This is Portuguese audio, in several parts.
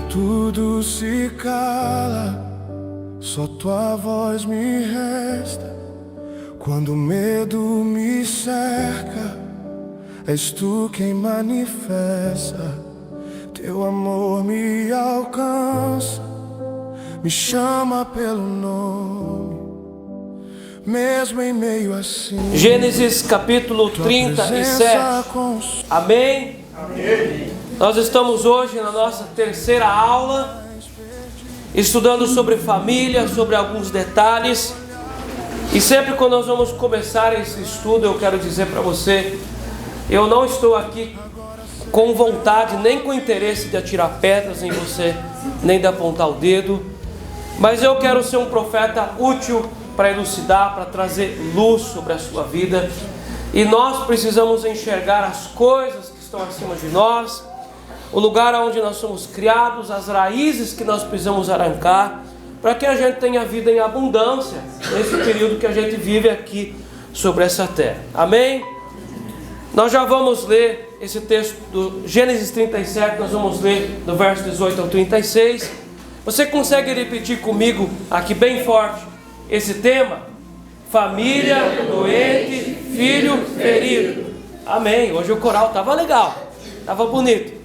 Tudo se cala, só tua voz me resta. Quando o medo me cerca, és tu quem manifesta. Teu amor me alcança, me chama pelo nome, mesmo em meio assim. Gênesis capítulo 37. Amém? Amém. Nós estamos hoje na nossa terceira aula, estudando sobre família, sobre alguns detalhes. E sempre quando nós vamos começar esse estudo, eu quero dizer para você, eu não estou aqui com vontade, nem com interesse de atirar pedras em você, nem de apontar o dedo, mas eu quero ser um profeta útil para elucidar, para trazer luz sobre a sua vida. E nós precisamos enxergar as coisas que estão acima de nós, o lugar onde nós somos criados, as raízes que nós precisamos arrancar, para que a gente tenha vida em abundância nesse período que a gente vive aqui sobre essa terra. Amém? Nós já vamos ler esse texto do Gênesis 37, nós vamos ler do verso 18 ao 36. Você consegue repetir comigo aqui bem forte esse tema? Família doente, filho ferido. Amém. Hoje o coral estava legal, estava bonito.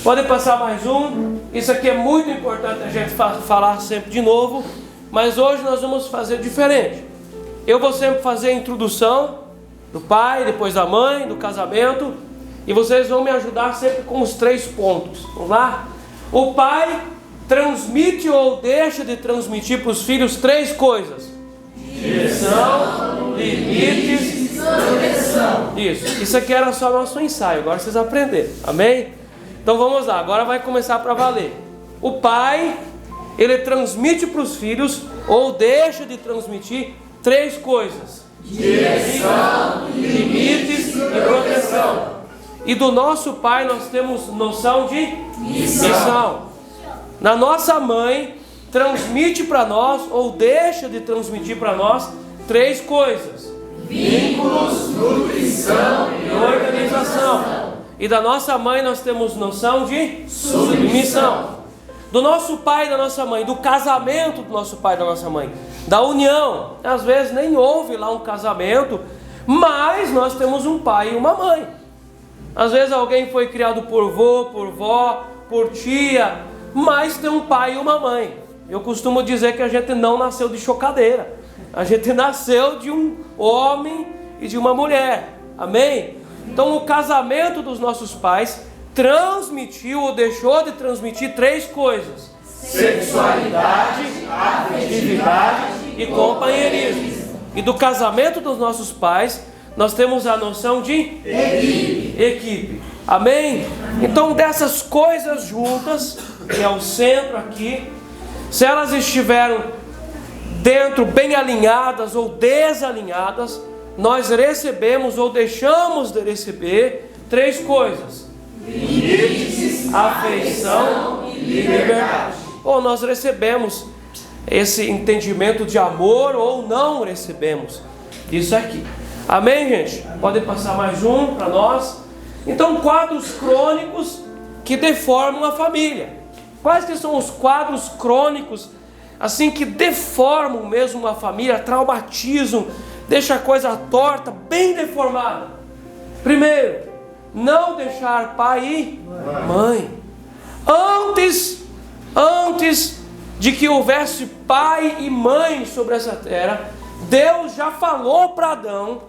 Pode passar mais um. Isso aqui é muito importante a gente falar sempre de novo, mas hoje nós vamos fazer diferente. Eu vou sempre fazer a introdução do pai, depois da mãe, do casamento, e vocês vão me ajudar sempre com os 3 pontos. Vamos lá? O pai transmite ou deixa de transmitir para os filhos 3 coisas: direção, limites, proteção. Isso aqui era só nosso ensaio, agora vocês aprenderam. Amém? Então vamos lá, agora vai começar para valer. O pai, ele transmite para os filhos, ou deixa de transmitir, 3 coisas: direção, limites e proteção. E do nosso pai nós temos noção de missão. Na nossa mãe, transmite para nós, ou deixa de transmitir para nós, 3 coisas: vínculos, nutrição e organização. E da nossa mãe nós temos noção de submissão. Do nosso pai e da nossa mãe, do casamento do nosso pai e da nossa mãe, da união. Às vezes nem houve lá um casamento, mas nós temos um pai e uma mãe. Às vezes alguém foi criado por vô, por vó, por tia, mas tem um pai e uma mãe. Eu costumo dizer que a gente não nasceu de chocadeira. A gente nasceu de um homem e de uma mulher. Amém? Então o casamento dos nossos pais transmitiu ou deixou de transmitir 3 coisas: sexualidade, afetividade e companheirismo. E do casamento dos nossos pais nós temos a noção de equipe. Amém? Então dessas coisas juntas, que é o centro aqui, se elas estiveram dentro bem alinhadas ou desalinhadas, nós recebemos ou deixamos de receber 3 coisas: limites, afeição e liberdade. Ou nós recebemos esse entendimento de amor ou não recebemos isso aqui. Amém, gente? Pode passar mais um para nós. Então, quadros crônicos que deformam a família. Quais que são os quadros crônicos assim que deformam mesmo a família, traumatizam, deixa a coisa torta, bem deformada? Primeiro, não deixar pai e mãe. Antes de que houvesse pai e mãe sobre essa terra, Deus já falou para Adão: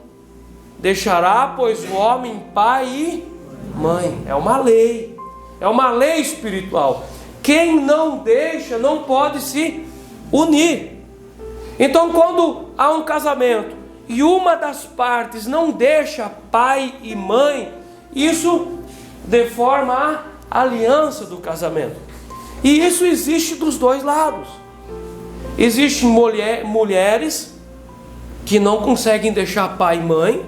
deixará, pois, o homem pai e mãe. É uma lei espiritual. Quem não deixa não pode se unir. Então, quando há um casamento e uma das partes não deixa pai e mãe, isso deforma a aliança do casamento. E isso existe dos 2 lados. Existem mulheres que não conseguem deixar pai e mãe,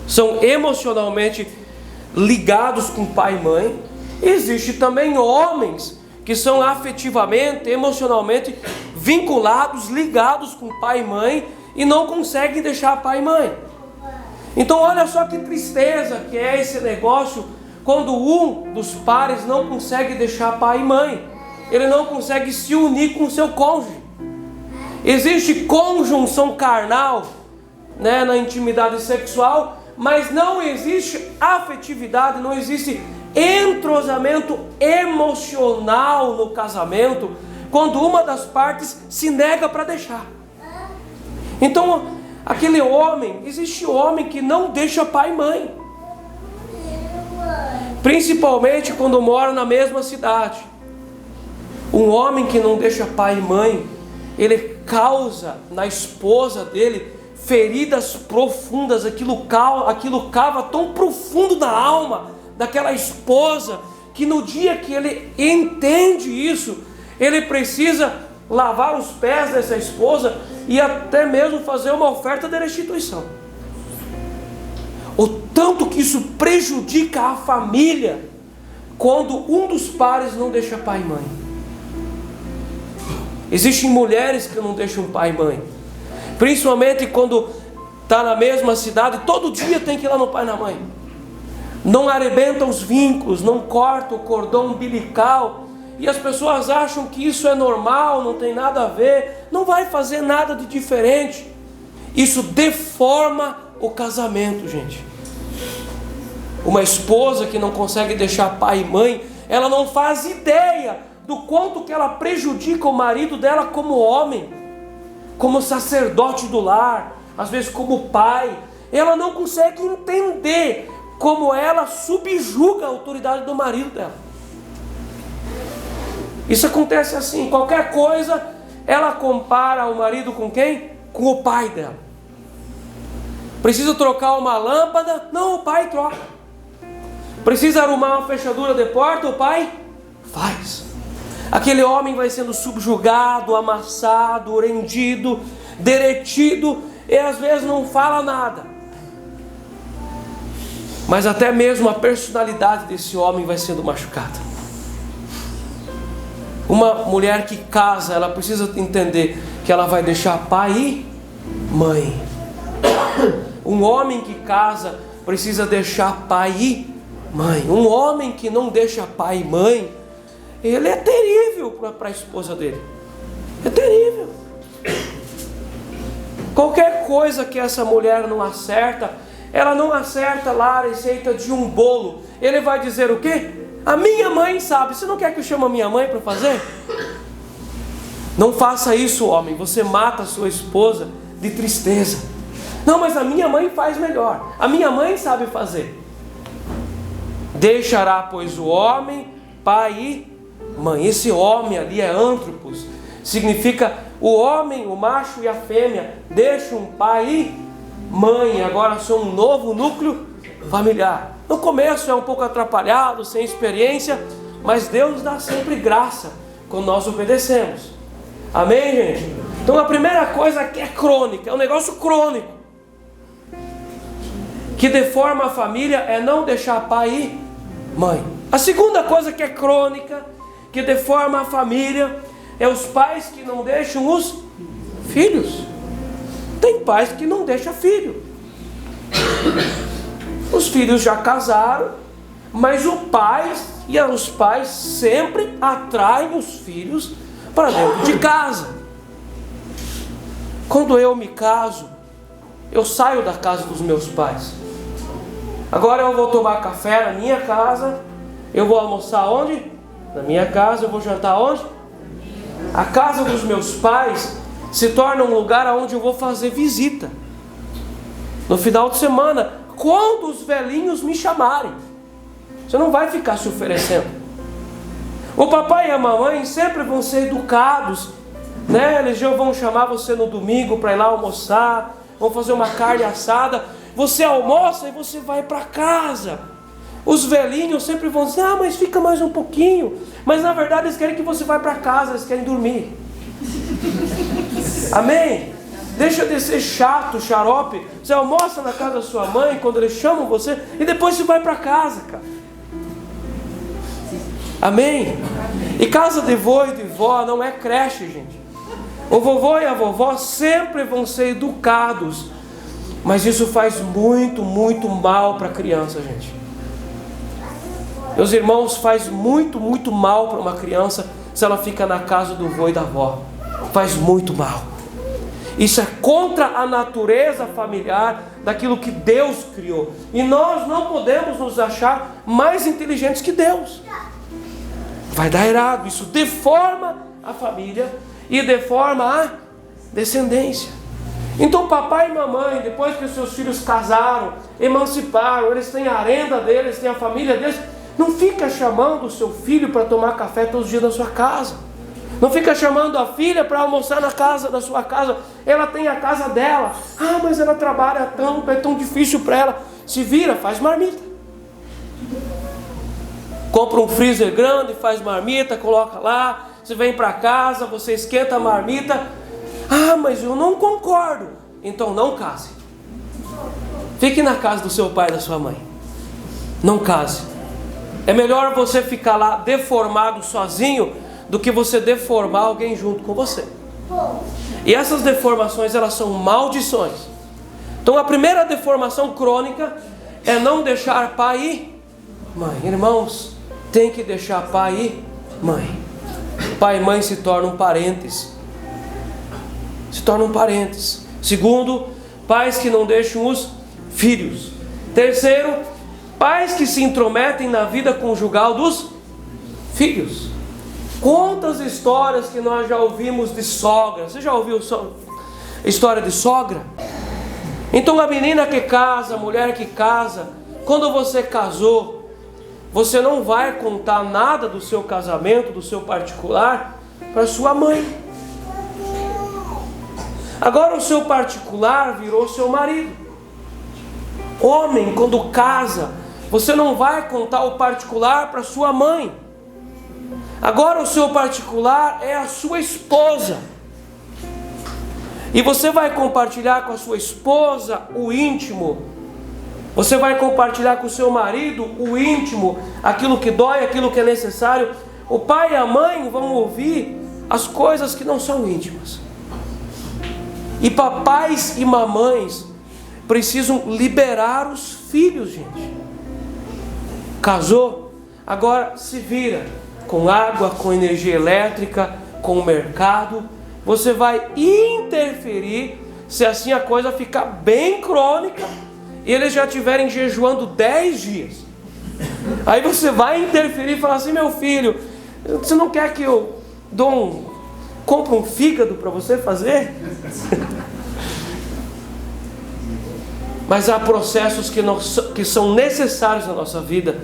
são emocionalmente ligados com pai e mãe. Existem também homens que são afetivamente, emocionalmente vinculados, ligados com pai e mãe, e não conseguem deixar pai e mãe. Então olha só que tristeza que é esse negócio quando um dos pares não consegue deixar pai e mãe. Ele não consegue se unir com o seu cônjuge. Existe conjunção carnal, né, na intimidade sexual, mas não existe afetividade, não existe entrosamento emocional no casamento, quando uma das partes se nega para deixar. Então, aquele homem, existe homem que não deixa pai e mãe, principalmente quando mora na mesma cidade. Um homem que não deixa pai e mãe, ele causa na esposa dele feridas profundas. Aquilo cava tão profundo na alma daquela esposa, que no dia que ele entende isso, ele precisa lavar os pés dessa esposa e até mesmo fazer uma oferta de restituição. O tanto que isso prejudica a família, quando um dos pares não deixa pai e mãe. Existem mulheres que não deixam pai e mãe, principalmente quando está na mesma cidade, todo dia tem que ir lá no pai e na mãe. Não arrebenta os vínculos, não corta o cordão umbilical, e as pessoas acham que isso é normal, não tem nada a ver, não vai fazer nada de diferente. Isso deforma o casamento, gente. Uma esposa que não consegue deixar pai e mãe, ela não faz ideia do quanto que ela prejudica o marido dela como homem, como sacerdote do lar, às vezes como pai. Ela não consegue entender como ela subjuga a autoridade do marido dela. Isso acontece assim, qualquer coisa ela compara o marido com quem? Com o pai dela. Precisa trocar uma lâmpada? Não, o pai troca. Precisa arrumar uma fechadura de porta? O pai faz. Aquele homem vai sendo subjugado, amassado, rendido, derretido, e às vezes não fala nada. Mas até mesmo a personalidade desse homem vai sendo machucada. Uma mulher que casa, ela precisa entender que ela vai deixar pai e mãe. Um homem que casa precisa deixar pai e mãe. Um homem que não deixa pai e mãe, ele é terrível para a esposa dele. É terrível. Qualquer coisa que essa mulher não acerta, ela não acerta lá a receita de um bolo. Ele vai dizer o quê? A minha mãe sabe. Você não quer que eu chame a minha mãe para fazer? Não faça isso, homem. Você mata a sua esposa de tristeza. Não, mas a minha mãe faz melhor. A minha mãe sabe fazer. Deixará, pois, o homem, pai e mãe. Esse homem ali é antropos. Significa o homem, o macho e a fêmea deixam pai e mãe. Agora são um novo núcleo familiar. No começo é um pouco atrapalhado, sem experiência, mas Deus dá sempre graça quando nós obedecemos. Amém, gente? Então a primeira coisa que é crônica, é um negócio crônico, que deforma a família, é não deixar pai e mãe. A segunda coisa que é crônica, que deforma a família, é os pais que não deixam os filhos. Tem pais que não deixam filho. Os filhos já casaram, mas os pais sempre atraem os filhos para dentro de casa. Quando eu me caso, eu saio da casa dos meus pais. Agora eu vou tomar café na minha casa, eu vou almoçar onde? Na minha casa. Eu vou jantar onde? A casa dos meus pais se torna um lugar onde eu vou fazer visita. No final de semana, quando os velhinhos me chamarem, você não vai ficar se oferecendo. O papai e a mamãe sempre vão ser educados, né? Eles já vão chamar você no domingo para ir lá almoçar, vão fazer uma carne assada. Você almoça e você vai para casa. Os velhinhos sempre vão dizer: ah, mas fica mais um pouquinho. Mas na verdade eles querem que você vá para casa, eles querem dormir. Amém? Deixa de ser chato, xarope. Você almoça na casa da sua mãe quando eles chamam você, e depois você vai para casa, cara. Amém? E casa de vô e de vó não é creche, gente. O vovô e a vovó sempre vão ser educados, mas isso faz muito, muito mal para a criança, gente. Meus irmãos, faz muito, muito mal para uma criança se ela fica na casa do vô e da avó. Faz muito mal. Isso é contra a natureza familiar daquilo que Deus criou. E nós não podemos nos achar mais inteligentes que Deus. Vai dar errado. Isso deforma a família e deforma a descendência. Então papai e mamãe, depois que os seus filhos casaram, emanciparam, eles têm a renda deles, têm a família deles, não fica chamando o seu filho para tomar café todos os dias na sua casa. Não fica chamando a filha para almoçar na casa da sua casa. Ela tem a casa dela. Ah, mas ela trabalha tanto, é tão difícil para ela. Se vira, faz marmita. Compra um freezer grande, faz marmita, coloca lá. Você vem para casa, você esquenta a marmita. Ah, mas eu não concordo. Então não case. Fique na casa do seu pai e da sua mãe. Não case. É melhor você ficar lá deformado sozinho do que você deformar alguém junto com você. E essas deformações, elas são maldições. Então a primeira deformação crônica é não deixar pai e mãe. Irmãos, tem que deixar pai e mãe. Pai e mãe se tornam parentes. Se tornam parentes. Segundo, pais que não deixam os filhos. Terceiro, pais que se intrometem na vida conjugal dos filhos. Quantas histórias que nós já ouvimos de sogra. Você já ouviu história de sogra? Então a menina que casa, a mulher que casa, quando você casou, você não vai contar nada do seu casamento, do seu particular, para sua mãe. Agora o seu particular virou seu marido. Homem, quando casa, você não vai contar o particular para sua mãe. Agora o seu particular é a sua esposa. E você vai compartilhar com a sua esposa o íntimo. Você vai compartilhar com o seu marido o íntimo, aquilo que dói, aquilo que é necessário. O pai e a mãe vão ouvir as coisas que não são íntimas. E papais e mamães precisam liberar os filhos, gente. Casou? Agora se vira com água, com energia elétrica, com o mercado. Você vai interferir se assim a coisa ficar bem crônica e eles já estiverem jejuando 10 dias. Aí você vai interferir e falar assim: meu filho, você não quer que eu compre um fígado para você fazer? Mas há processos que são necessários na nossa vida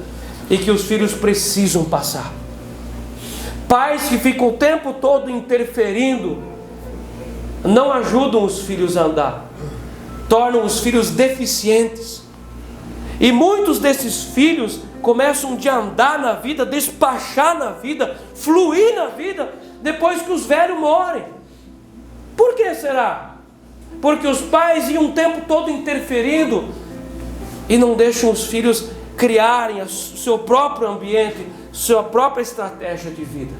e que os filhos precisam passar. Pais que ficam o tempo todo interferindo não ajudam os filhos a andar, tornam os filhos deficientes. E muitos desses filhos começam a andar na vida, despachar na vida, fluir na vida, depois que os velhos morrem. Por que será? Porque os pais iam o tempo todo interferindo e não deixam os filhos criarem o seu próprio ambiente, sua própria estratégia de vida.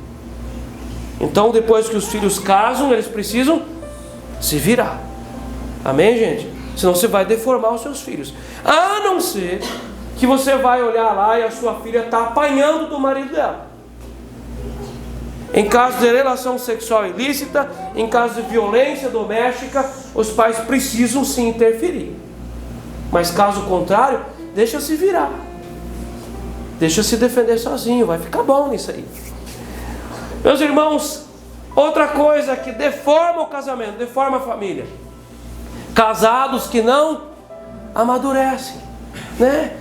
Então, depois que os filhos casam, eles precisam se virar. Amém, gente? Senão você vai deformar os seus filhos. A não ser que você vai olhar lá e a sua filha está apanhando do marido dela. Em caso de relação sexual ilícita, em caso de violência doméstica, os pais precisam se interferir. Mas caso contrário, deixa se virar. Deixa se defender sozinho, vai ficar bom nisso aí. Meus irmãos, outra coisa que deforma o casamento, deforma a família. Casados que não amadurecem, né?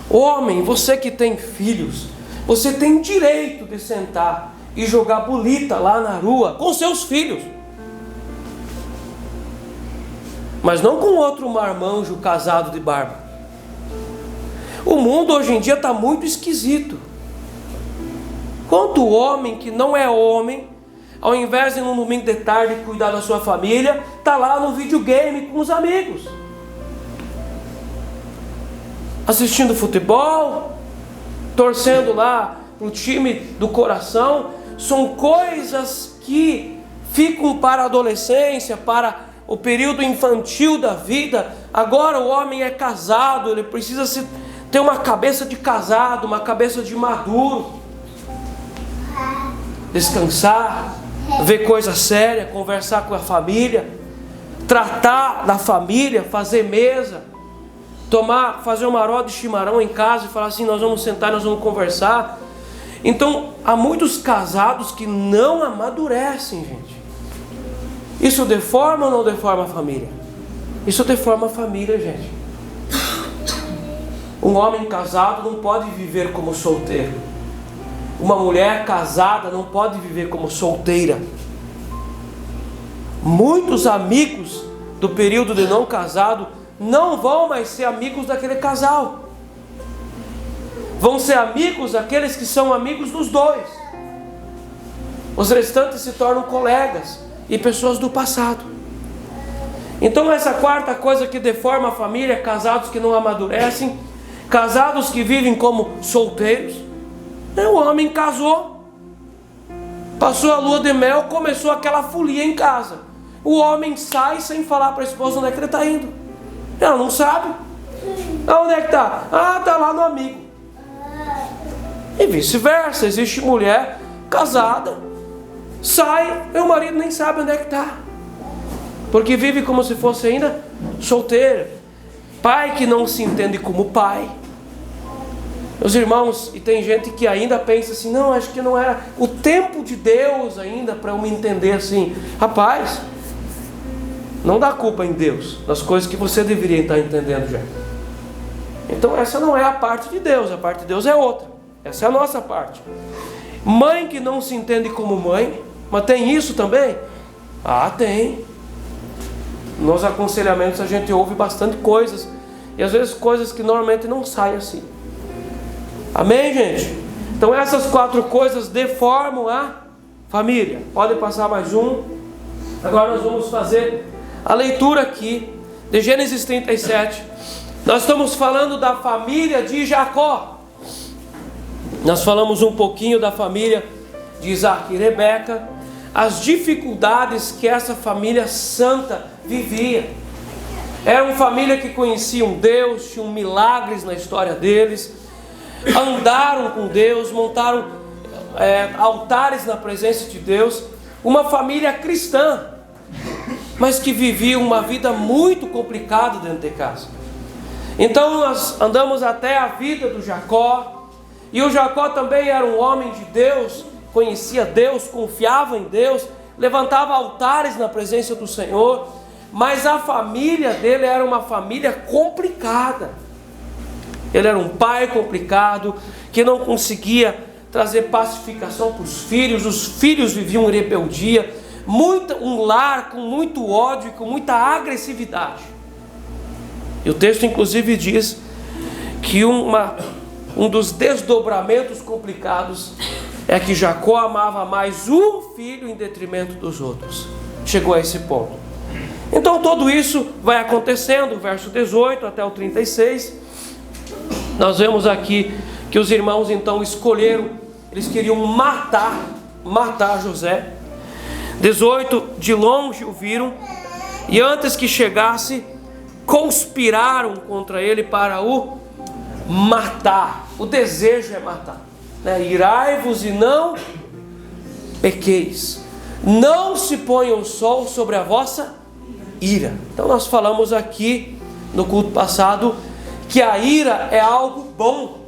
Homem, você que tem filhos, você tem direito de sentar e jogar bolita lá na rua com seus filhos. Mas não com outro marmanjo casado de barba. O mundo hoje em dia está muito esquisito. Quanto homem que não é homem, ao invés de no domingo de tarde cuidar da sua família, está lá no videogame com os amigos, assistindo futebol, torcendo lá para o time do coração. São coisas que ficam para a adolescência, para o período infantil da vida, agora o homem é casado, ele precisa ter uma cabeça de casado, uma cabeça de maduro, descansar, ver coisa séria, conversar com a família, tratar da família, fazer mesa, fazer uma roda de chimarrão em casa e falar assim: nós vamos sentar, nós vamos conversar. Então há muitos casados que não amadurecem, gente. Isso deforma ou não deforma a família? Isso deforma a família, gente. Um homem casado não pode viver como solteiro. Uma mulher casada não pode viver como solteira. Muitos amigos do período de não casado não vão mais ser amigos daquele casal. Vão ser amigos daqueles que são amigos dos dois. Os restantes se tornam colegas e pessoas do passado. Então essa quarta coisa que deforma a família: casados que não amadurecem, casados que vivem como solteiros. O homem casou, passou a lua de mel, começou aquela folia em casa. O homem sai sem falar para a esposa onde é que ele está indo. Ela não sabe. Onde é que está? Está lá no amigo. E vice-versa. Existe mulher casada, sai e o marido nem sabe onde é que está, porque vive como se fosse ainda solteira. Pai que não se entende como pai. Meus irmãos, e tem gente que ainda pensa assim: não, acho que não era o tempo de Deus ainda para eu me entender assim. Rapaz, não dá culpa em Deus das coisas que você deveria estar entendendo já. Então essa não é a parte de Deus, a parte de Deus é outra. Essa é a nossa parte. Mãe que não se entende como mãe, mas tem isso também? Tem. Nos aconselhamentos a gente ouve bastante coisas, e às vezes coisas que normalmente não saem assim. Amém, gente? Então essas quatro coisas deformam a família. Pode passar mais um. Agora nós vamos fazer a leitura aqui de Gênesis 37. Nós estamos falando da família de Jacó. Nós falamos um pouquinho da família de Isaac e Rebeca, as dificuldades que essa família santa vivia. Era uma família que conhecia um Deus, tinham milagres na história deles, andaram com Deus, montaram altares na presença de Deus. Uma família cristã, mas que vivia uma vida muito complicada dentro de casa. Então nós andamos até a vida do Jacó. E o Jacó também era um homem de Deus, conhecia Deus, confiava em Deus, levantava altares na presença do Senhor. Mas a família dele era uma família complicada. Ele era um pai complicado, que não conseguia trazer pacificação para os filhos viviam em rebeldia, um lar com muito ódio e com muita agressividade. E o texto inclusive diz que um dos desdobramentos complicados é que Jacó amava mais um filho em detrimento dos outros. Chegou a esse ponto. Então tudo isso vai acontecendo, verso 18 até o 36. Nós vemos aqui que os irmãos então escolheram, eles queriam matar José. 18, de longe o viram, e antes que chegasse, conspiraram contra ele para o matar. O desejo é matar, né? Irai-vos e não pequeis. Não se ponha o sol sobre a vossa ira. Então nós falamos aqui no culto passado que a ira é algo bom.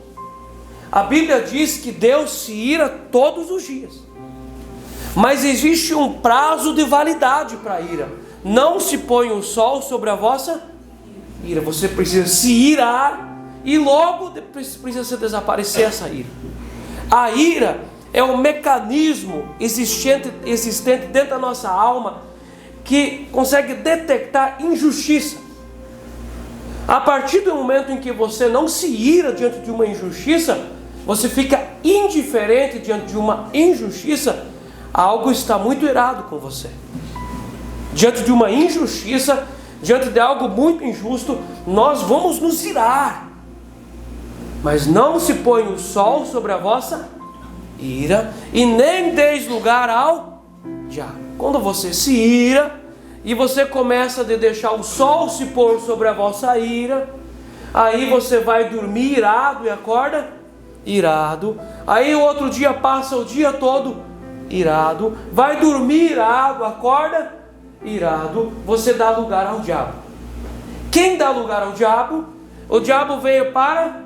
A Bíblia diz que Deus se ira todos os dias, mas existe um prazo de validade para a ira. Não se põe o sol sobre a vossa ira. Você precisa se irar e logo precisa desaparecer essa ira. A ira é um mecanismo existente dentro da nossa alma que consegue detectar injustiça. A partir do momento em que você não se ira diante de uma injustiça, você fica indiferente diante de uma injustiça, algo está muito errado com você. Diante de uma injustiça, diante de algo muito injusto, nós vamos nos irar. Mas não se põe o sol sobre a vossa ira, e nem deis lugar ao diabo. Quando você se ira e você começa a deixar o sol se pôr sobre a vossa ira. Aí você vai dormir irado e acorda irado. Aí o outro dia passa o dia todo irado, vai dormir irado, acorda irado. Você dá lugar ao diabo. Quem dá lugar ao diabo? O diabo veio para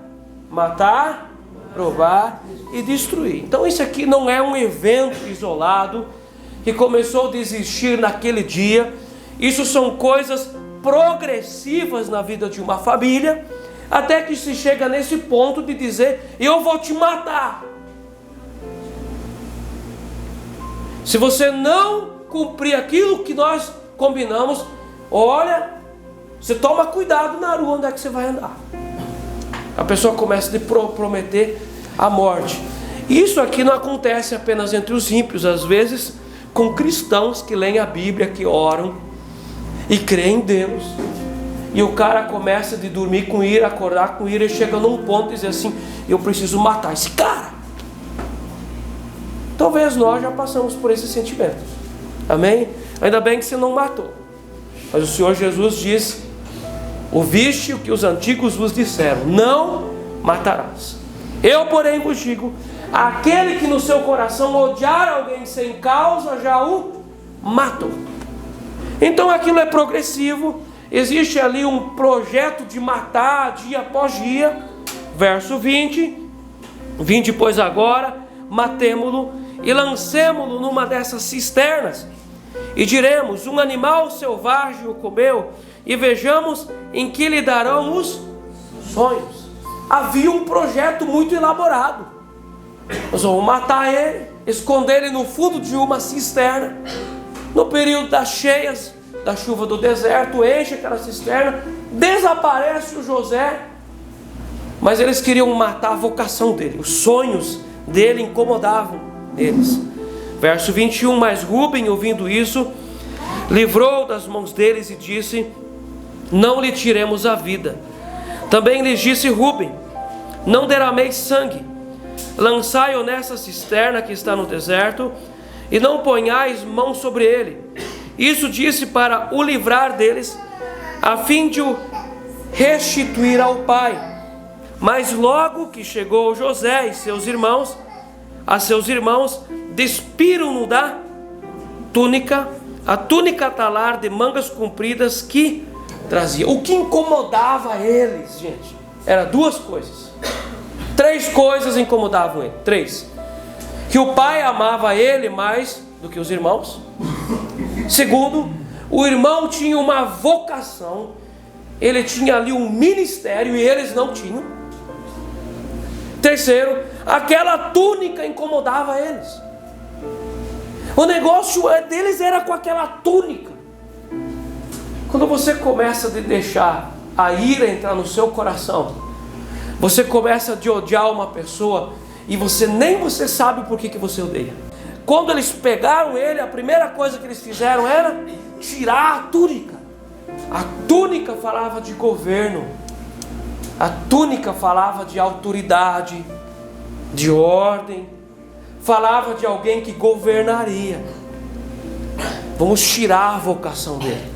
matar, roubar e destruir. Então isso aqui não é um evento isolado que começou a existir naquele dia. Isso são coisas progressivas na vida de uma família, até que se chega nesse ponto de dizer: eu vou te matar. Se você não cumprir aquilo que nós combinamos, olha, você toma cuidado na rua onde é que você vai andar. A pessoa começa a prometer a morte. Isso aqui não acontece apenas entre os ímpios, às vezes com cristãos que leem a Bíblia, que oram e creem em Deus. E o cara começa de dormir com ira, acordar com ira, e chega num ponto e diz assim: eu preciso matar esse cara. Talvez nós já passamos por esse sentimento. Amém? Ainda bem que você não matou. Mas o Senhor Jesus diz: ouviste o que os antigos vos disseram, não matarás. Eu, porém, vos digo: aquele que no seu coração odiar alguém sem causa, já o matou. Então aquilo é progressivo. Existe ali um projeto de matar dia após dia. Verso 20: vinde, pois, agora, matemo-lo e lancemo-lo numa dessas cisternas, e diremos: um animal selvagem o comeu, e vejamos em que lhe darão os sonhos. Havia um projeto muito elaborado. Nós vamos matar ele, esconder ele no fundo de uma cisterna. No período das cheias, da chuva do deserto, enche aquela cisterna, desaparece o José. Mas eles queriam matar a vocação dele, os sonhos dele incomodavam eles. Verso 21: mas Rúben, ouvindo isso, livrou das mãos deles e disse: não lhe tiremos a vida. Também lhes disse Rúben: não derrameis sangue, lançai-o nessa cisterna que está no deserto, e não ponhais mão sobre ele. Isso disse para o livrar deles, a fim de o restituir ao pai. Mas logo que chegou José e seus irmãos, despiram-no da túnica, a túnica talar de mangas compridas que trazia. O que incomodava eles, gente, era duas coisas. Três coisas incomodavam ele. Três: que o pai amava ele mais do que os irmãos. Segundo, o irmão tinha uma vocação, ele tinha ali um ministério e eles não tinham. Terceiro, aquela túnica incomodava eles. O negócio deles era com aquela túnica. Quando você começa a deixar a ira entrar no seu coração, você começa a odiar uma pessoa e nem você sabe por que você odeia. Quando eles pegaram ele, a primeira coisa que eles fizeram era tirar a túnica. A túnica falava de governo, a túnica falava de autoridade, de ordem, falava de alguém que governaria. Vamos tirar a vocação dele.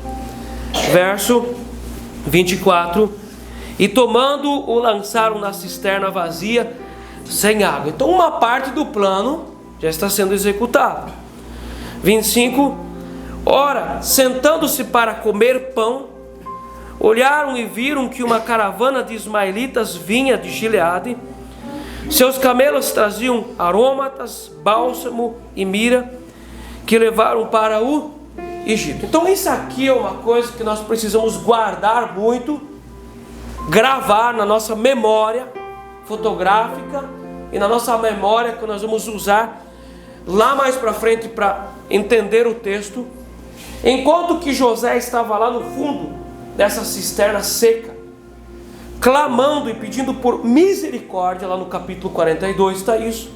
Verso 24: e tomando-o, lançaram na cisterna vazia, sem água. Então uma parte do plano já está sendo executada. 25: ora, sentando-se para comer pão, olharam e viram que uma caravana de ismaelitas vinha de Gileade. Seus camelos traziam aromatas, bálsamo e mira, que levaram para o Egito. Então isso aqui é uma coisa que nós precisamos guardar muito, gravar na nossa memória fotográfica e na nossa memória que nós vamos usar lá mais para frente para entender o texto. Enquanto que José estava lá no fundo dessa cisterna seca, clamando e pedindo por misericórdia, lá no capítulo 42 está isso.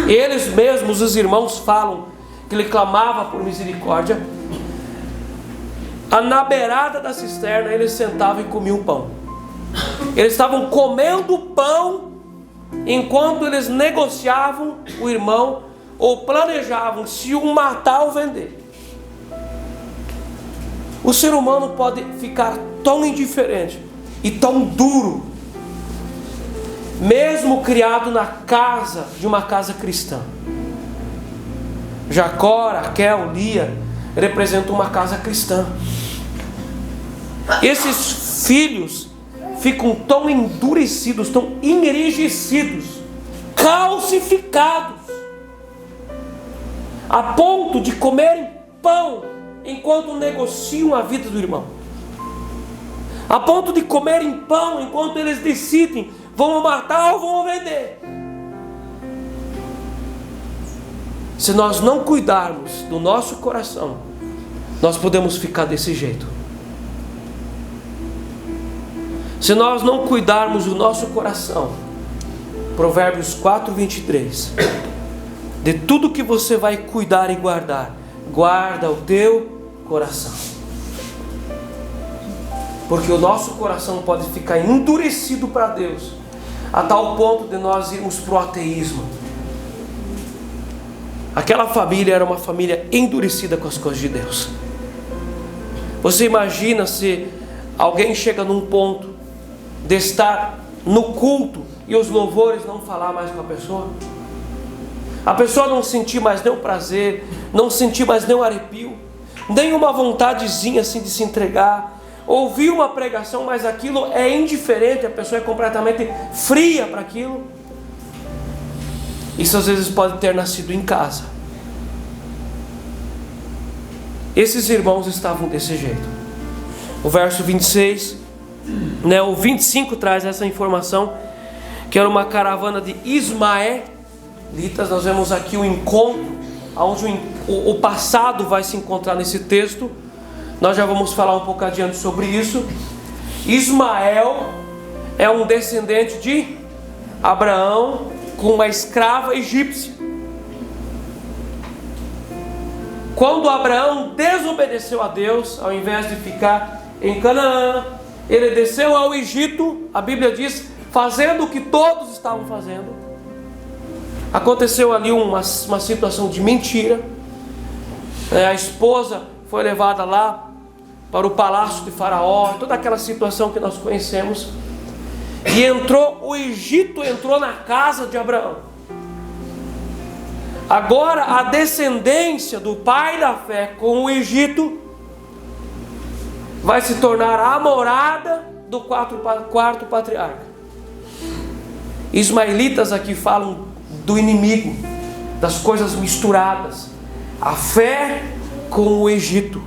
Eles mesmos, os irmãos, falam que ele clamava por misericórdia. Na beirada da cisterna eles sentavam e comiam pão. Eles estavam comendo pão enquanto eles negociavam o irmão, ou planejavam se o matar ou vender. O ser humano pode ficar tão indiferente e tão duro, mesmo criado na casa de uma casa cristã. Jacó, Raquel, Lia representam uma casa cristã. Esses filhos ficam tão endurecidos, tão enrijecidos, calcificados, a ponto de comerem pão enquanto negociam a vida do irmão, a ponto de comerem pão enquanto eles decidem: vamos matar ou vamos vender. Se nós não cuidarmos do nosso coração, nós podemos ficar desse jeito. Se nós não cuidarmos do nosso coração, Provérbios 4:23, de tudo que você vai cuidar e guardar, guarda o teu coração. Porque o nosso coração pode ficar endurecido para Deus, a tal ponto de nós irmos para o ateísmo. Aquela família era uma família endurecida com as coisas de Deus. Você imagina se alguém chega num ponto de estar no culto e os louvores não falar mais com a pessoa não sentir mais nenhum prazer, não sentir mais nenhum arrepio, nenhuma vontadezinha assim de se entregar, ouvir uma pregação, mas aquilo é indiferente, a pessoa é completamente fria para aquilo. Isso às vezes pode ter nascido em casa. Esses irmãos estavam desse jeito. O verso 26, o 25 traz essa informação, que era uma caravana de ismaelitas. Nós vemos aqui o encontro, onde o passado vai se encontrar nesse texto. Nós já vamos falar um pouco adiante sobre isso. Ismael é um descendente de Abraão com uma escrava egípcia. Quando Abraão desobedeceu a Deus, ao invés de ficar em Canaã, ele desceu ao Egito, a Bíblia diz, fazendo o que todos estavam fazendo. Aconteceu ali uma situação de mentira. A esposa foi levada lá para o palácio de Faraó, toda aquela situação que nós conhecemos. E o Egito entrou na casa de Abraão. Agora a descendência do pai da fé com o Egito vai se tornar a morada do quarto patriarca. Ismaelitas aqui falam do inimigo, das coisas misturadas. A fé com o Egito,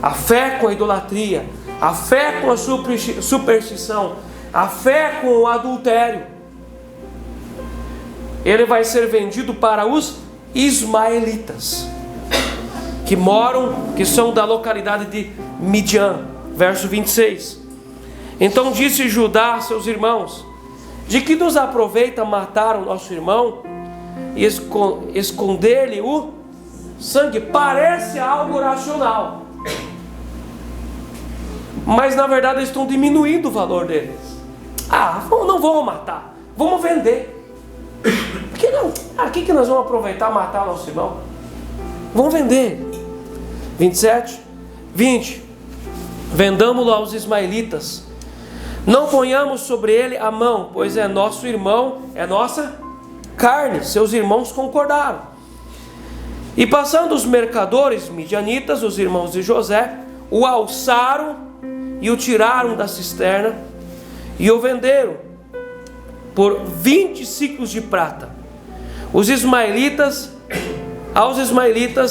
a fé com a idolatria, a fé com a superstição, a fé com o adultério. Ele vai ser vendido para os ismaelitas, que são da localidade de Midian. Verso 26. Então disse Judá a seus irmãos: de que nos aproveita matar o nosso irmão e esconder-lhe o sangue? Parece algo racional, mas na verdade eles estão diminuindo o valor deles. Não vamos matar, vamos vender. Por que não? Aqui que nós vamos aproveitar e matar o nosso irmão? Vamos vender. 27, 20. Vendamo-lo aos ismaelitas. Não ponhamos sobre ele a mão, pois é nosso irmão, é nossa carne. Seus irmãos concordaram. E passando os mercadores midianitas, os irmãos de José, o alçaram e o tiraram da cisterna e o venderam por 20 ciclos de prata. Aos ismaelitas,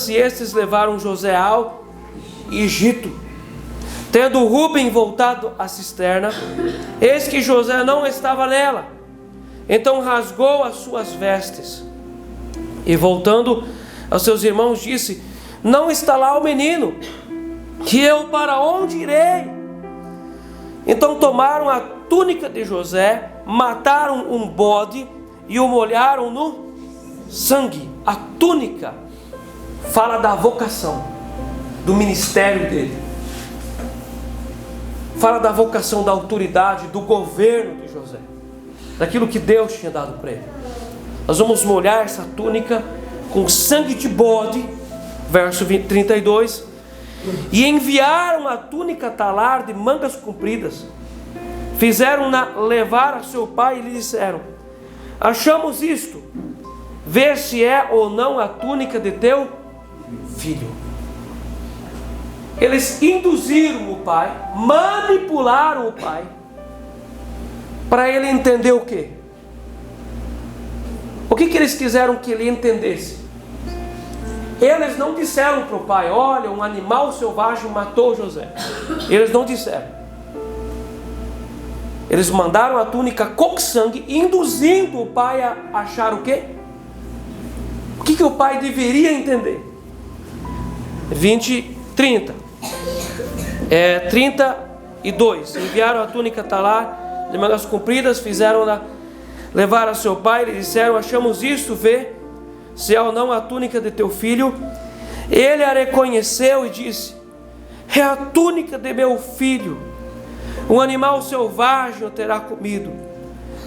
e estes levaram José ao Egito. Tendo Rúben voltado à cisterna, eis que José não estava nela. Então rasgou as suas vestes e voltando aos seus irmãos disse: não está lá o menino, que eu para onde irei? Então tomaram a túnica de José, mataram um bode e o molharam no sangue. A túnica fala da vocação, do ministério dele, fala da vocação, da autoridade, do governo de José, daquilo que Deus tinha dado para ele. Nós vamos molhar essa túnica com sangue de bode, verso 32, e enviaram a túnica talar de mangas compridas. Fizeram-na levar a seu pai e lhe disseram: achamos isto, vê se é ou não a túnica de teu filho. Eles induziram o pai, manipularam o pai, para ele entender o quê? O que eles quiseram que ele entendesse? Eles não disseram para o pai: olha, um animal selvagem matou José. Eles não disseram. Eles mandaram a túnica com sangue, induzindo o pai a achar o quê? O que o pai deveria entender? 32. Enviaram a túnica talar de mangas compridas, fizeram-na levar a seu pai, lhe disseram: achamos isto, vê se é ou não a túnica de teu filho. Ele a reconheceu e disse: é a túnica de meu filho. Um animal selvagem o terá comido.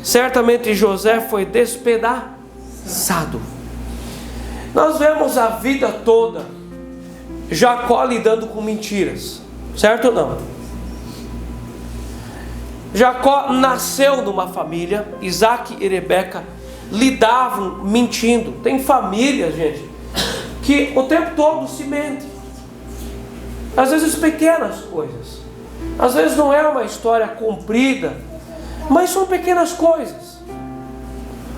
Certamente José foi despedaçado. Nós vemos a vida toda Jacó lidando com mentiras, certo ou não? Jacó nasceu numa família, Isaac e Rebeca lidavam mentindo. Tem família, gente, que o tempo todo se mente. Às vezes pequenas coisas. Às vezes não é uma história comprida, mas são pequenas coisas.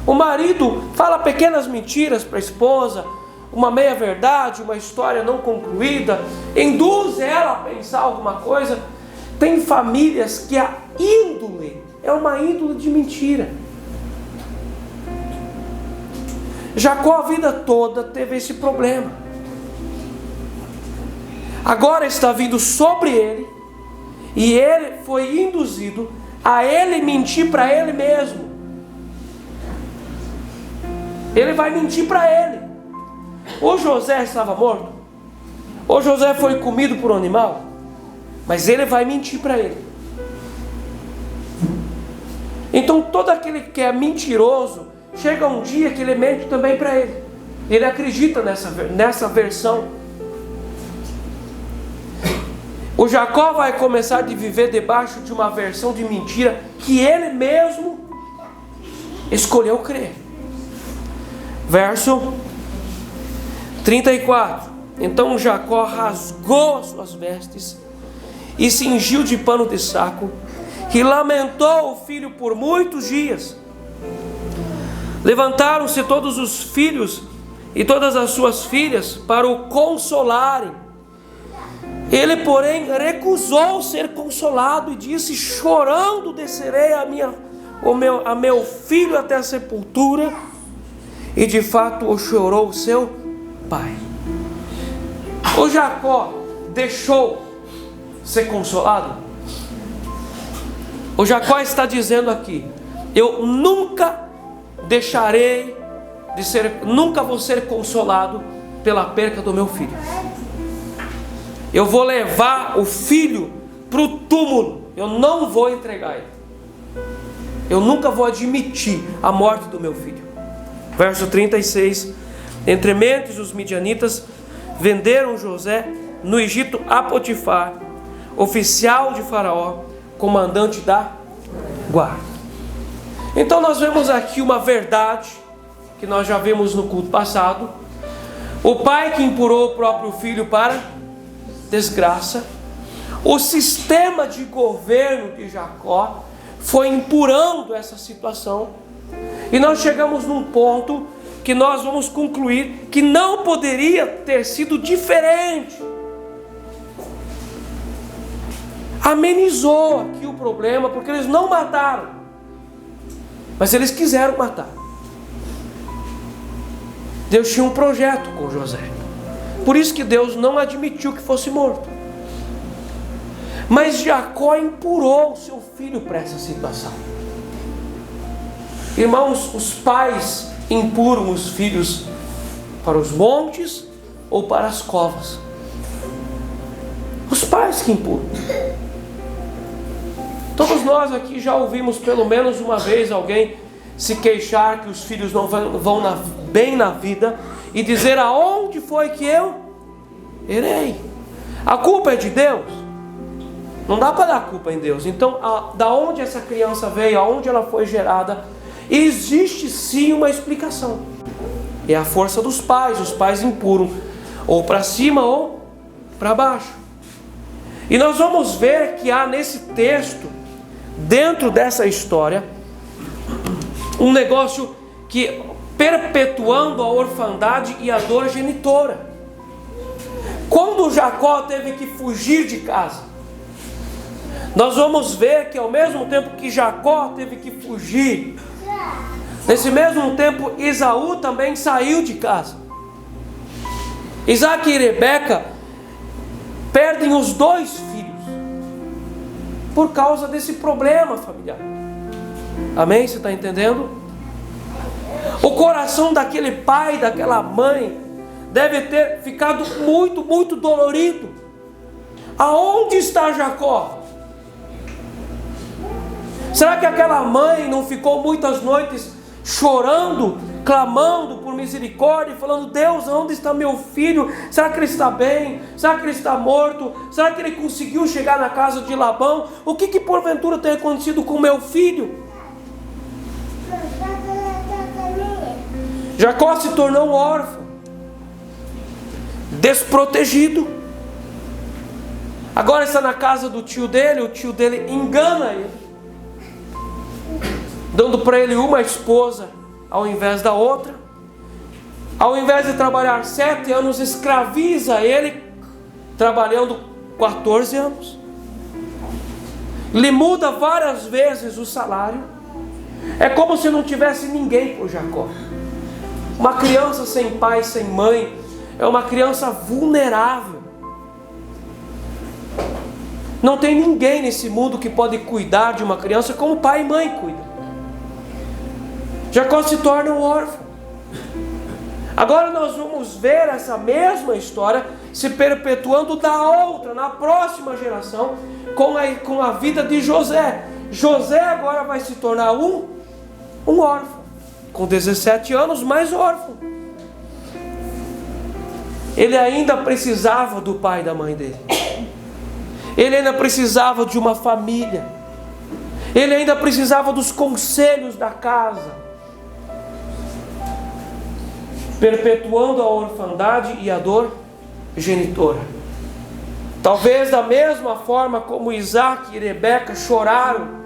O marido fala pequenas mentiras para a esposa, uma meia verdade, uma história não concluída, induz ela a pensar alguma coisa. Tem famílias que a índole é uma índole de mentira. Jacó a vida toda teve esse problema. Agora está vindo sobre ele, e ele foi induzido a ele mentir para ele mesmo. Ele vai mentir para ele. O José estava morto, o José foi comido por um animal, mas ele vai mentir para ele. Então todo aquele que é mentiroso, chega um dia que ele mente também para ele. Ele acredita nessa versão. O Jacó vai começar a viver debaixo de uma versão de mentira que ele mesmo escolheu crer. Verso 34. Então Jacó rasgou as suas vestes e cingiu de pano de saco, e lamentou o filho por muitos dias. Levantaram-se todos os filhos e todas as suas filhas para o consolarem. Ele, porém, recusou ser consolado e disse: chorando descerei a meu filho até a sepultura. E de fato o chorou o seu pai. O Jacó deixou ser consolado? O Jacó está dizendo aqui: eu nunca deixarei de ser, nunca vou ser consolado pela perca do meu filho. Eu vou levar o filho para o túmulo, eu não vou entregar ele. Eu nunca vou admitir a morte do meu filho. Verso 36. Entre mentes os midianitas venderam José no Egito a Potifar, oficial de Faraó, comandante da guarda. Então nós vemos aqui uma verdade que nós já vimos no culto passado. O pai que empurrou o próprio filho para desgraça. O sistema de governo de Jacó foi empurrando essa situação. E nós chegamos num ponto que nós vamos concluir que não poderia ter sido diferente. Amenizou aqui o problema, porque eles não mataram, mas eles quiseram matar. Deus tinha um projeto com José. Por isso que Deus não admitiu que fosse morto. Mas Jacó empurrou o seu filho para essa situação. Irmãos, os pais empurram os filhos para os montes ou para as covas. Os pais que empurram. Todos nós aqui já ouvimos pelo menos uma vez alguém se queixar que os filhos não vão bem na vida e dizer: aonde foi que eu errei? A culpa é de Deus? Não dá para dar culpa em Deus. Então, da onde essa criança veio, aonde ela foi gerada, existe sim uma explicação. É a força dos pais. Os pais empurram ou para cima ou para baixo. E nós vamos ver que há nesse texto, dentro dessa história, um negócio que perpetuando a orfandade e a dor genitora. Quando Jacó teve que fugir de casa, nós vamos ver que ao mesmo tempo que Jacó teve que fugir, nesse mesmo tempo Esaú também saiu de casa. Isaac e Rebeca perdem os 2 filhos por causa desse problema familiar. Amém? Você está entendendo? O coração daquele pai, daquela mãe, deve ter ficado muito, muito dolorido. Aonde está Jacó? Será que aquela mãe não ficou muitas noites chorando, clamando por misericórdia, falando: Deus, onde está meu filho? Será que ele está bem? Será que ele está morto? Será que ele conseguiu chegar na casa de Labão? O que porventura tem acontecido com meu filho? Jacó se tornou um órfão, desprotegido. Agora está na casa do tio dele. O tio dele engana ele, dando para ele uma esposa ao invés da outra. Ao invés de trabalhar 7 anos, escraviza ele, trabalhando 14 anos. Lhe muda várias vezes o salário. É como se não tivesse ninguém por Jacó. Uma criança sem pai, sem mãe, é uma criança vulnerável. Não tem ninguém nesse mundo que pode cuidar de uma criança como pai e mãe cuidam. Jacó se torna um órfão. Agora nós vamos ver essa mesma história se perpetuando na próxima geração, com a vida de José. José agora vai se tornar um órfão, com 17 anos, mais órfão. Ele ainda precisava do pai e da mãe dele. Ele ainda precisava de uma família. Ele ainda precisava dos conselhos da casa, perpetuando a orfandade e a dor genitora. Talvez da mesma forma como Isaac e Rebeca choraram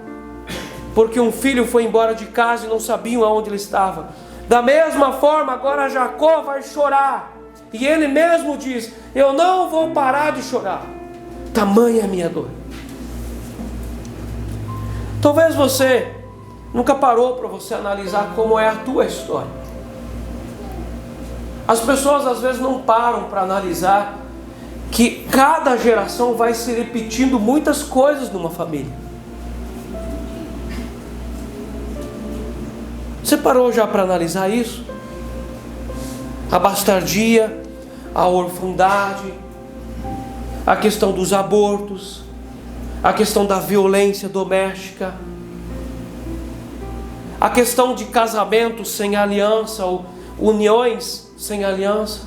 porque um filho foi embora de casa e não sabiam aonde ele estava, da mesma forma agora Jacó vai chorar. E ele mesmo diz: eu não vou parar de chorar, tamanha é a minha dor. Talvez você nunca parou para você analisar como é a tua história. As pessoas às vezes não param para analisar que cada geração vai se repetindo muitas coisas numa família. Você parou já para analisar isso? A bastardia, a orfandade, a questão dos abortos, a questão da violência doméstica, a questão de casamentos sem aliança ou uniões sem aliança.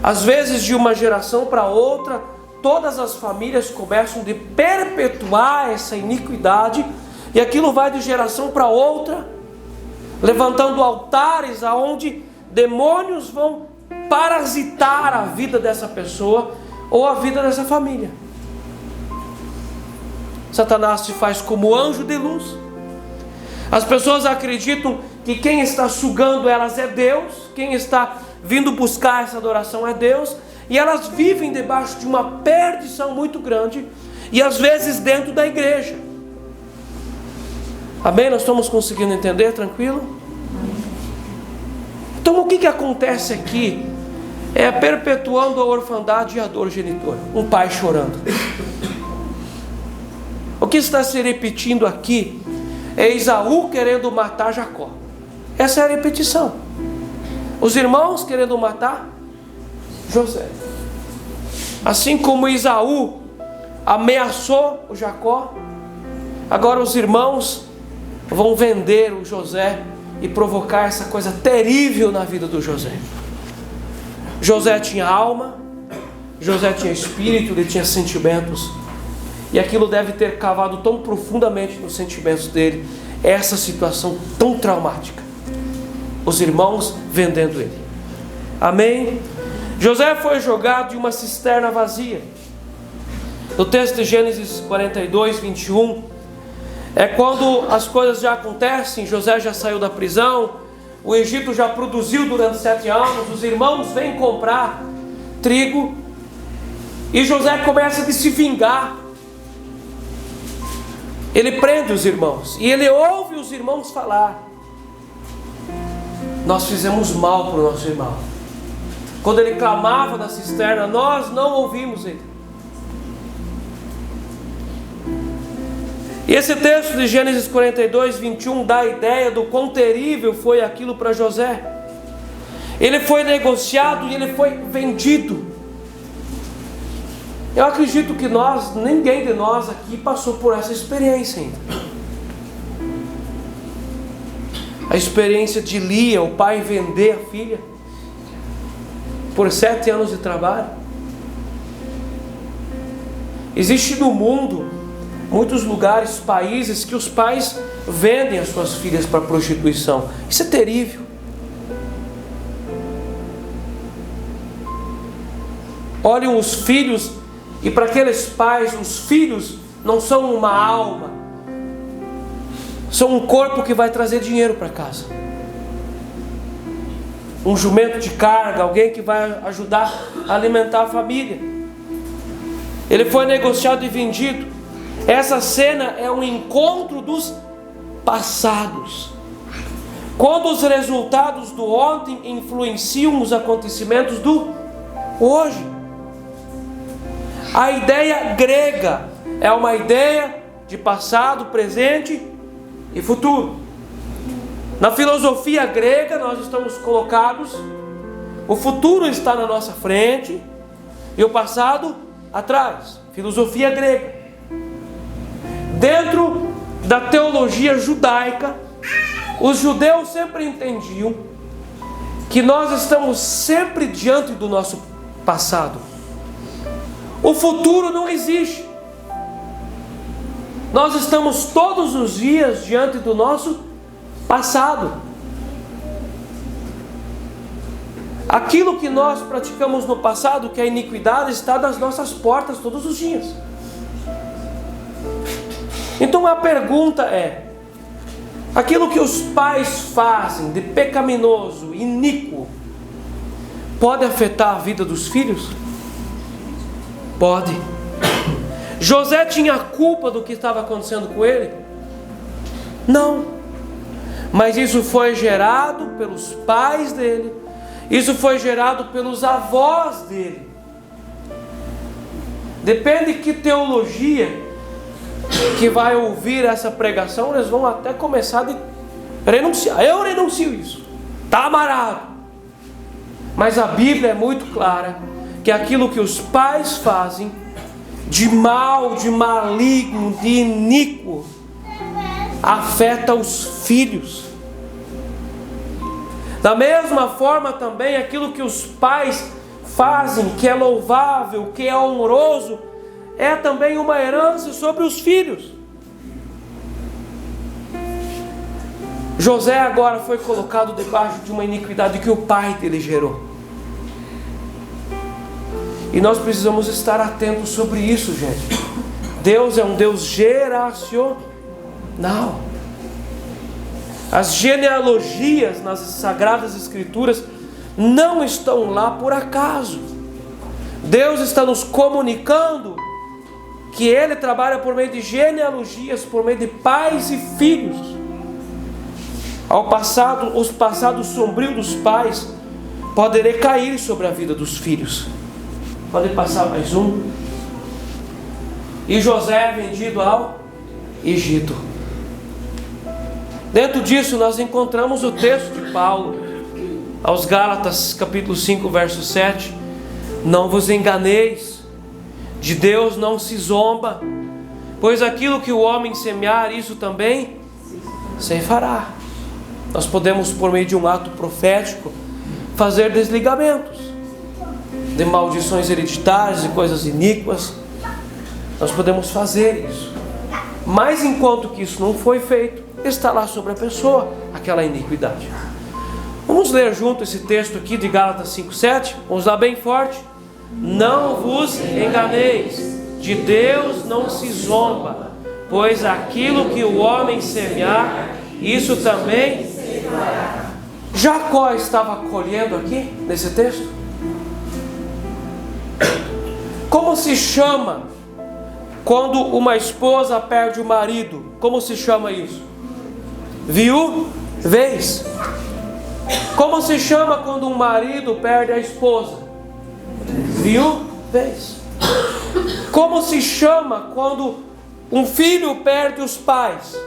Às vezes, de uma geração para outra, todas as famílias começam a perpetuar essa iniquidade, e aquilo vai de geração para outra, levantando altares aonde demônios vão parasitar a vida dessa pessoa ou a vida dessa família. Satanás se faz como anjo de luz. As pessoas acreditam que quem está sugando elas é Deus, quem está vindo buscar essa adoração é Deus, e elas vivem debaixo de uma perdição muito grande, e às vezes dentro da igreja. Amém? Nós estamos conseguindo entender? Tranquilo? Então o que acontece aqui é perpetuando a orfandade e a dor genitora. Um pai chorando. O que está se repetindo aqui é Esaú querendo matar Jacó. Essa é a repetição. Os irmãos querendo matar José. Assim como Esaú ameaçou o Jacó, agora os irmãos vão vender o José e provocar essa coisa terrível na vida do José. José tinha alma, José tinha espírito, ele tinha sentimentos. E aquilo deve ter cavado tão profundamente nos sentimentos dele, essa situação tão traumática. Os irmãos vendendo ele. Amém? José foi jogado em uma cisterna vazia. No texto de Gênesis 42, 21, é quando as coisas já acontecem. José já saiu da prisão, o Egito já produziu durante 7 anos, os irmãos vêm comprar trigo, e José começa a se vingar. Ele prende os irmãos, e ele ouve os irmãos falar: nós fizemos mal para o nosso irmão. Quando ele clamava na cisterna, nós não ouvimos ele. E esse texto de Gênesis 42, 21 dá a ideia do quão terrível foi aquilo para José. Ele foi negociado e ele foi vendido. Eu acredito que ninguém de nós aqui passou por essa experiência ainda. A experiência de Lia, o pai vender a filha por 7 anos de trabalho. Existe no mundo muitos lugares, países, que os pais vendem as suas filhas para prostituição. Isso é terrível. Olhem os filhos, e para aqueles pais, os filhos não são uma alma, são um corpo que vai trazer dinheiro para casa. Um jumento de carga, alguém que vai ajudar a alimentar a família. Ele foi negociado e vendido. Essa cena é um encontro dos passados, quando os resultados do ontem influenciam os acontecimentos do hoje. A ideia grega é uma ideia de passado, presente e futuro. Na filosofia grega nós estamos colocados, o futuro está na nossa frente e o passado atrás. Filosofia grega. Dentro da teologia judaica, os judeus sempre entendiam que nós estamos sempre diante do nosso passado. O futuro não existe. Nós estamos todos os dias diante do nosso passado. Aquilo que nós praticamos no passado, que é a iniquidade, está nas nossas portas todos os dias. Então a pergunta é: aquilo que os pais fazem de pecaminoso, iníquo, pode afetar a vida dos filhos? Pode. José tinha culpa do que estava acontecendo com ele? Não. Mas isso foi gerado pelos pais dele, isso foi gerado pelos avós dele. Depende que teologia que vai ouvir essa pregação, eles vão até começar a renunciar. Eu renuncio isso, está amarrado. Mas a Bíblia é muito clara que aquilo que os pais fazem de mal, de maligno, de iníquo, afeta os filhos. Da mesma forma também, aquilo que os pais fazem, que é louvável, que é honroso, é também uma herança sobre os filhos. José agora foi colocado debaixo de uma iniquidade que o pai dele gerou. E nós precisamos estar atentos sobre isso, gente. Deus é um Deus geracional. As genealogias nas Sagradas Escrituras não estão lá por acaso. Deus está nos comunicando que Ele trabalha por meio de genealogias, por meio de pais e filhos. Os passados sombrios dos pais podem recair sobre a vida dos filhos. Pode passar mais um. E José é vendido ao Egito. Dentro disso nós encontramos o texto de Paulo aos Gálatas, capítulo 5, verso 7. Não vos enganeis, de Deus não se zomba, pois aquilo que o homem semear, isso também ceifará. Nós podemos, por meio de um ato profético, fazer desligamentos. de maldições hereditárias e coisas iníquas, nós podemos fazer isso. Mas enquanto que isso não foi feito, está lá sobre a pessoa aquela iniquidade. Vamos ler junto esse texto aqui de Gálatas 5:7. Vamos lá bem forte. Não vos enganeis, de Deus não se zomba, pois aquilo que o homem semear, isso também. Jacó estava colhendo aqui, nesse texto. Como se chama quando uma esposa perde o marido? Como se chama isso? Viuvez. Como se chama quando um marido perde a esposa? Viuvez. Como se chama quando um filho perde os pais?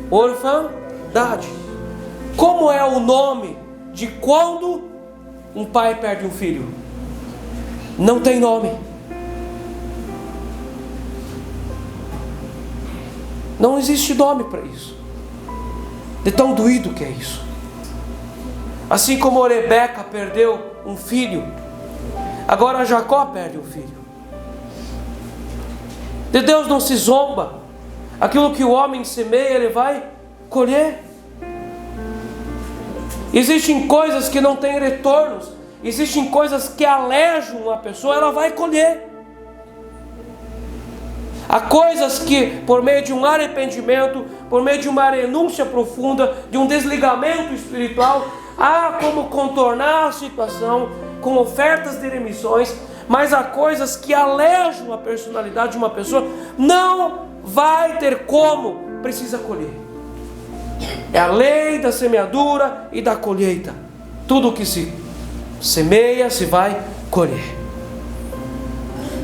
Orfandade. Como é o nome de quando um pai perde um filho? Não tem nome. Não existe nome para isso. De tão doído que é isso. Assim como Rebeca perdeu um filho, agora Jacó perde um filho. De Deus não se zomba. Aquilo que o homem semeia, ele vai colher. Existem coisas que não têm retornos. Existem coisas que alejam a pessoa, ela vai colher. Há coisas que, por meio de um arrependimento, por meio de uma renúncia profunda, de um desligamento espiritual, há como contornar a situação com ofertas de remissões, mas há coisas que alejam a personalidade de uma pessoa, não vai ter como, precisa colher. É a lei da semeadura e da colheita. Tudo que se semeia, se vai colher.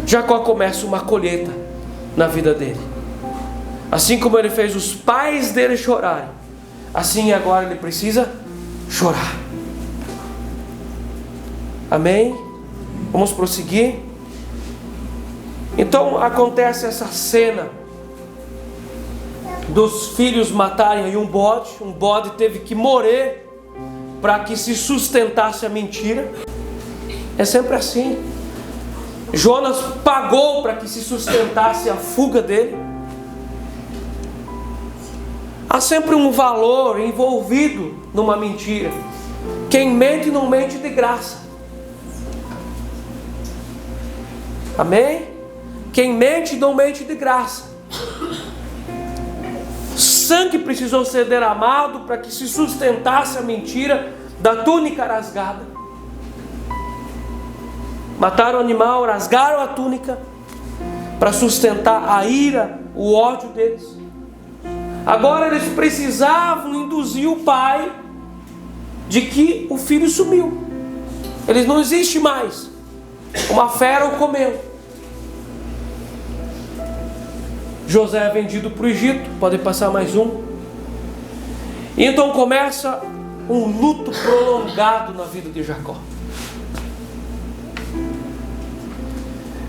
Jacó começa uma colheita na vida dele. Assim como ele fez os pais dele chorarem, assim agora ele precisa chorar. Amém? Vamos prosseguir. Então acontece essa cena dos filhos matarem aí um bode teve que morrer para que se sustentasse a mentira. É sempre assim. Jonas pagou para que se sustentasse a fuga dele. Há sempre um valor envolvido numa mentira. Quem mente não mente de graça. Amém? Quem mente não mente de graça. Sangue precisou ser derramado para que se sustentasse a mentira da túnica rasgada. Mataram o animal, rasgaram a túnica para sustentar a ira, o ódio deles. Agora eles precisavam induzir o pai de que o filho sumiu. Ele não existe mais. Uma fera o comeu. José é vendido para o Egito. Pode passar mais um. E então começa um luto prolongado na vida de Jacó.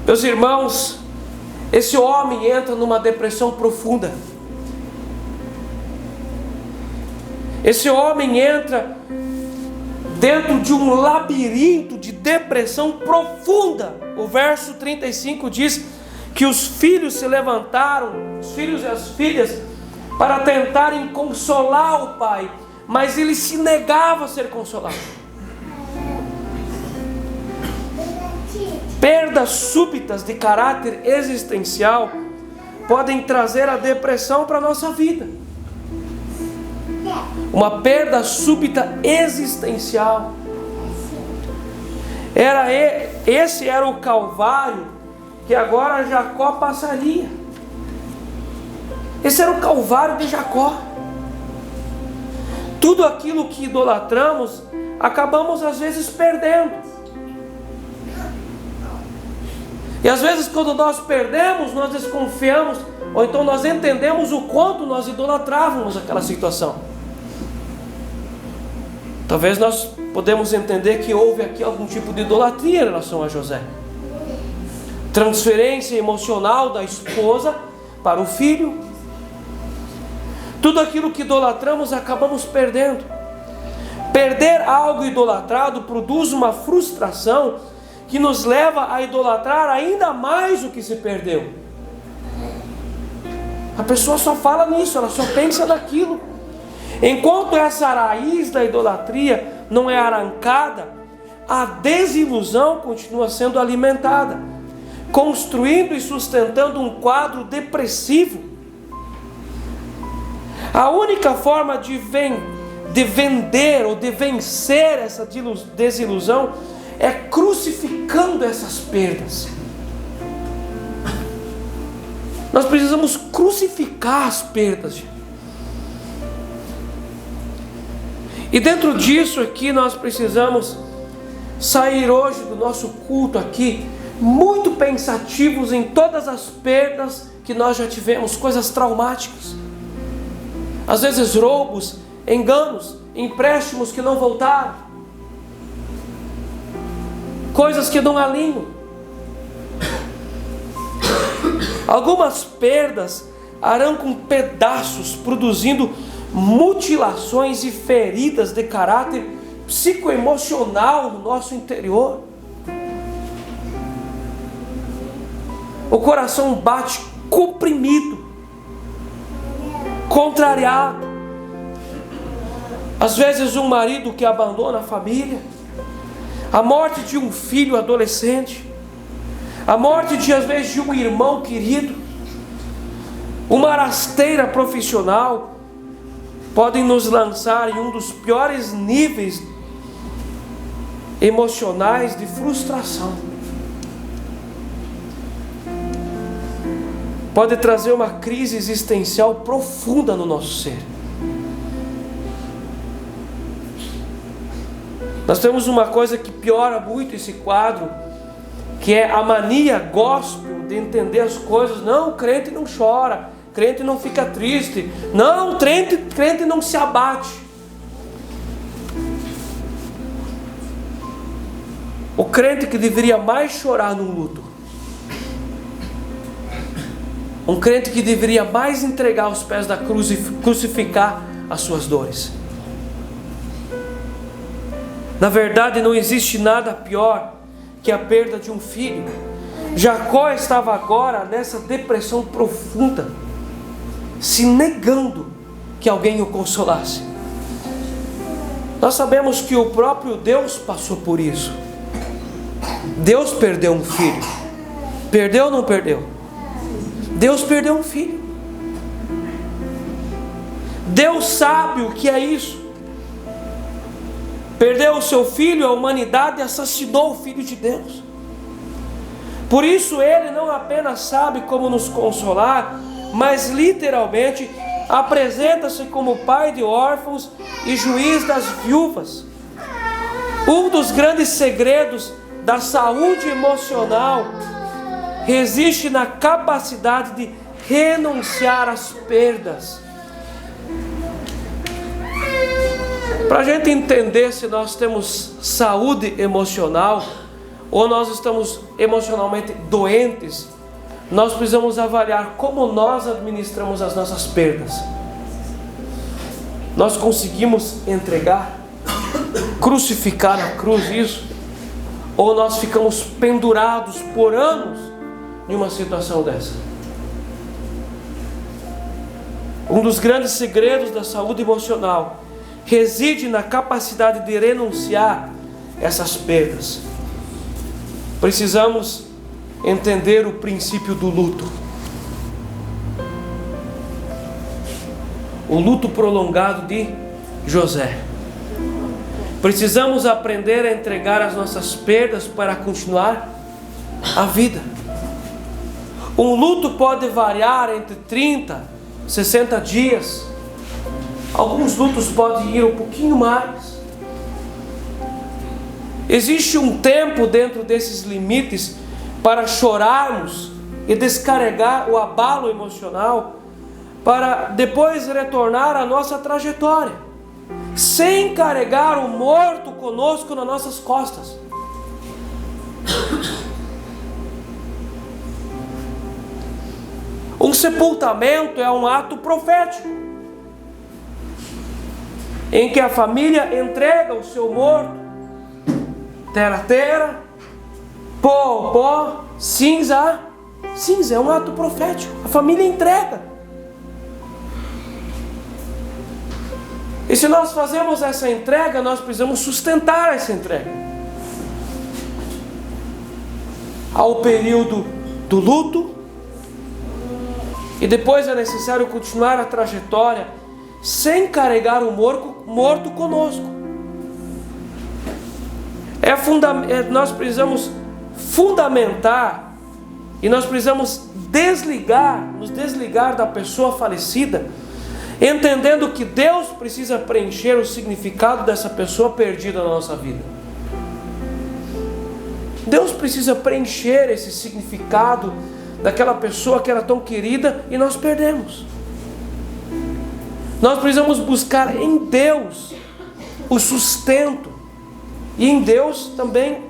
Meus irmãos, esse homem entra numa depressão profunda. Esse homem entra dentro de um labirinto de depressão profunda. O verso 35 diz que os filhos se levantaram, os filhos e as filhas, para tentarem consolar o pai, mas ele se negava a ser consolado. Perdas súbitas de caráter existencial podem trazer a depressão para a nossa vida. Uma perda súbita existencial. Esse era o calvário que agora Jacó passaria. Esse era o calvário de Jacó. Tudo aquilo que idolatramos, acabamos às vezes perdendo. E às vezes quando nós perdemos, nós desconfiamos, ou então nós entendemos o quanto nós idolatrávamos aquela situação. Talvez nós podemos entender que houve aqui algum tipo de idolatria em relação a José. Transferência emocional da esposa para o filho. Tudo aquilo que idolatramos acabamos perdendo. Perder algo idolatrado produz uma frustração que nos leva a idolatrar ainda mais o que se perdeu. A pessoa só fala nisso, ela só pensa naquilo. Enquanto essa raiz da idolatria não é arrancada, a desilusão continua sendo alimentada, construindo e sustentando um quadro depressivo. A única forma de vender ou de vencer essa desilusão é crucificando essas perdas. Nós precisamos crucificar as perdas. E dentro disso aqui nós precisamos sair hoje do nosso culto aqui muito pensativos em todas as perdas que nós já tivemos, coisas traumáticas. Às vezes roubos, enganos, empréstimos que não voltaram, coisas que não alinham. Algumas perdas arrancam pedaços, produzindo mutilações e feridas de caráter psicoemocional no nosso interior. O coração bate comprimido, contrariado. Às vezes um marido que abandona a família, a morte de um filho adolescente, a morte de às vezes de um irmão querido, uma rasteira profissional, podem nos lançar em um dos piores níveis emocionais de frustração. Pode trazer uma crise existencial profunda no nosso ser. Nós temos uma coisa que piora muito esse quadro, que é a mania gospel de entender as coisas. Não, crente não chora, crente não fica triste, não, crente não se abate. O crente que deveria mais chorar no luto, um crente que deveria mais entregar aos pés da cruz e crucificar as suas dores. Na verdade, não existe nada pior que a perda de um filho. Jacó estava agora nessa depressão profunda, se negando que alguém o consolasse. Nós sabemos que o próprio Deus passou por isso. Deus perdeu um filho. Perdeu ou não perdeu? Deus perdeu um filho. Deus sabe o que é isso. Perdeu o seu filho, a humanidade assassinou o Filho de Deus. Por isso Ele não apenas sabe como nos consolar, mas literalmente apresenta-se como pai de órfãos e juiz das viúvas. Um dos grandes segredos da saúde emocional reside na capacidade de renunciar às perdas. Para a gente entender se nós temos saúde emocional ou nós estamos emocionalmente doentes, nós precisamos avaliar como nós administramos as nossas perdas. Nós conseguimos entregar, crucificar na cruz isso? Ou nós ficamos pendurados por anos em uma situação dessa? Um dos grandes segredos da saúde emocional reside na capacidade de renunciar essas perdas. Precisamos entender o princípio do luto. O luto prolongado de José. Precisamos aprender a entregar as nossas perdas para continuar a vida. Um luto pode variar entre 30, 60 dias. Alguns lutos podem ir um pouquinho mais. Existe um tempo dentro desses limites para chorarmos e descarregar o abalo emocional, para depois retornar à nossa trajetória, sem carregar o morto conosco nas nossas costas. Um sepultamento é um ato profético, em que a família entrega o seu morto terra a terra, Pó ao pó, cinza a cinza. É um ato profético. A família entrega. E se nós fazemos essa entrega, nós precisamos sustentar essa entrega. Há o período do luto, e depois é necessário continuar a trajetória sem carregar o morto conosco. Nós precisamos fundamentar e nós precisamos nos desligar da pessoa falecida, entendendo que Deus precisa preencher o significado dessa pessoa perdida na nossa vida. Deus precisa preencher esse significado daquela pessoa que era tão querida e nós perdemos. Nós precisamos buscar em Deus o sustento e em Deus também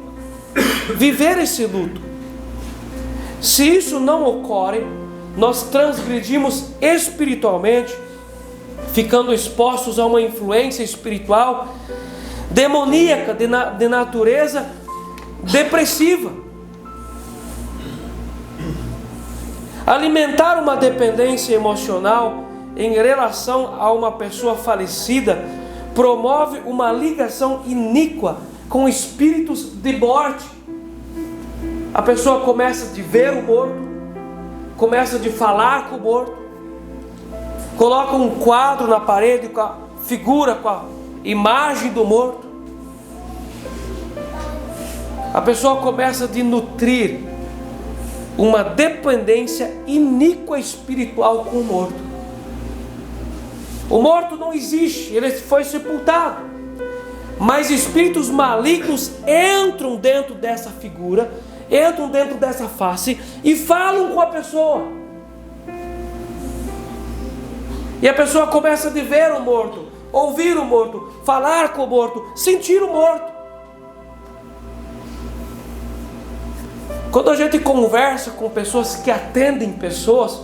viver esse luto. Se isso não ocorre, nós transgredimos espiritualmente, ficando expostos a uma influência espiritual demoníaca de natureza depressiva. Alimentar uma dependência emocional em relação a uma pessoa falecida promove uma ligação iníqua com espíritos de morte. A pessoa começa a ver o morto, começa a falar com o morto, coloca um quadro na parede com a figura, com a imagem do morto. A pessoa começa a nutrir uma dependência iníqua espiritual com o morto. O morto não existe, ele foi sepultado, mas espíritos malignos entram dentro dessa figura, entram dentro dessa face e falam com a pessoa. E a pessoa começa a ver o morto, ouvir o morto, falar com o morto, sentir o morto. Quando a gente conversa com pessoas que atendem pessoas,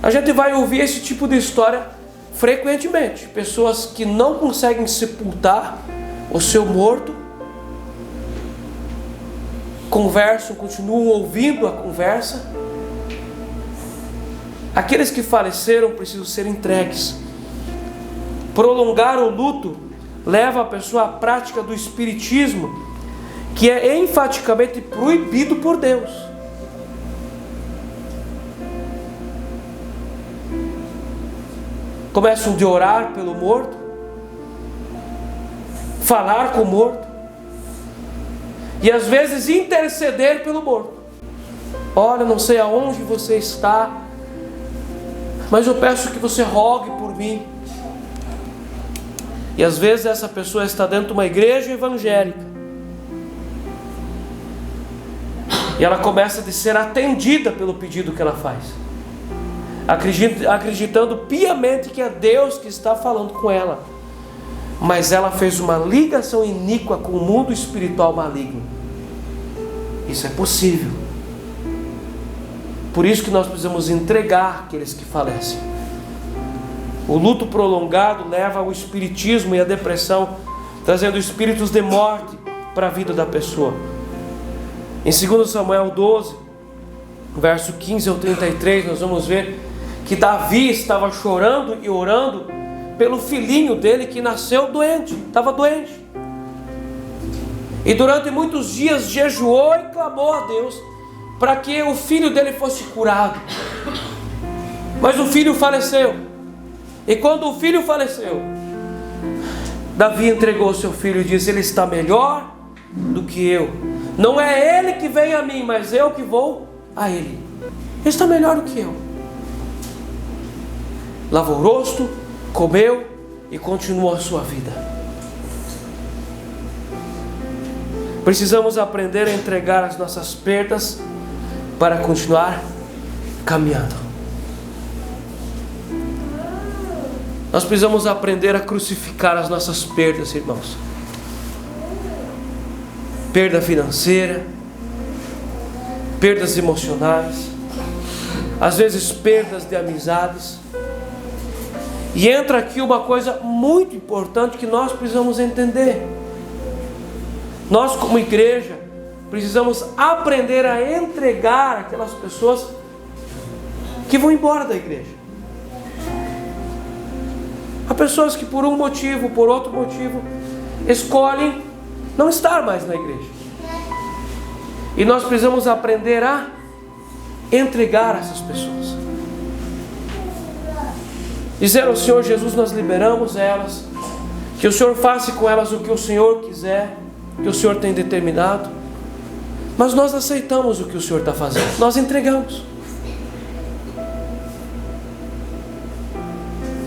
a gente vai ouvir esse tipo de história frequentemente. Pessoas que não conseguem sepultar o seu morto, conversam, continuam ouvindo a conversa. Aqueles que faleceram precisam ser entregues. Prolongar o luto leva a pessoa à prática do espiritismo, que é enfaticamente proibido por Deus. Começam a orar pelo morto, falar com o morto, e às vezes interceder pelo morto. Olha, não sei aonde você está, mas eu peço que você rogue por mim. E às vezes essa pessoa está dentro de uma igreja evangélica, e ela começa a ser atendida pelo pedido que ela faz, acreditando piamente que é Deus que está falando com ela, mas ela fez uma ligação iníqua com o mundo espiritual maligno. Isso é possível. Por isso que nós precisamos entregar aqueles que falecem. O luto prolongado leva ao espiritismo e à depressão, trazendo espíritos de morte para a vida da pessoa. Em 2 Samuel 12, verso 15 ao 33, nós vamos ver que Davi estava chorando e orando pelo filhinho dele que nasceu doente, estava doente. E durante muitos dias jejuou e clamou a Deus para que o filho dele fosse curado. Mas o filho faleceu. E quando o filho faleceu, Davi entregou o seu filho e disse: ele está melhor do que eu. Não é ele que vem a mim, mas eu que vou a ele. Ele está melhor do que eu. Lavou o rosto, comeu e continuou a sua vida. Precisamos aprender a entregar as nossas perdas para continuar caminhando. Nós precisamos aprender a crucificar as nossas perdas, irmãos. Perda financeira, perdas emocionais, às vezes perdas de amizades. E entra aqui uma coisa muito importante que nós precisamos entender. Nós como igreja precisamos aprender a entregar aquelas pessoas que vão embora da igreja. Há pessoas que por um motivo, por outro motivo, escolhem não estar mais na igreja. E nós precisamos aprender a entregar essas pessoas. Dizer ao Senhor Jesus, nós liberamos elas, que o Senhor faça com elas o que o Senhor quiser, que o Senhor tem determinado, mas nós aceitamos o que o Senhor está fazendo, nós entregamos.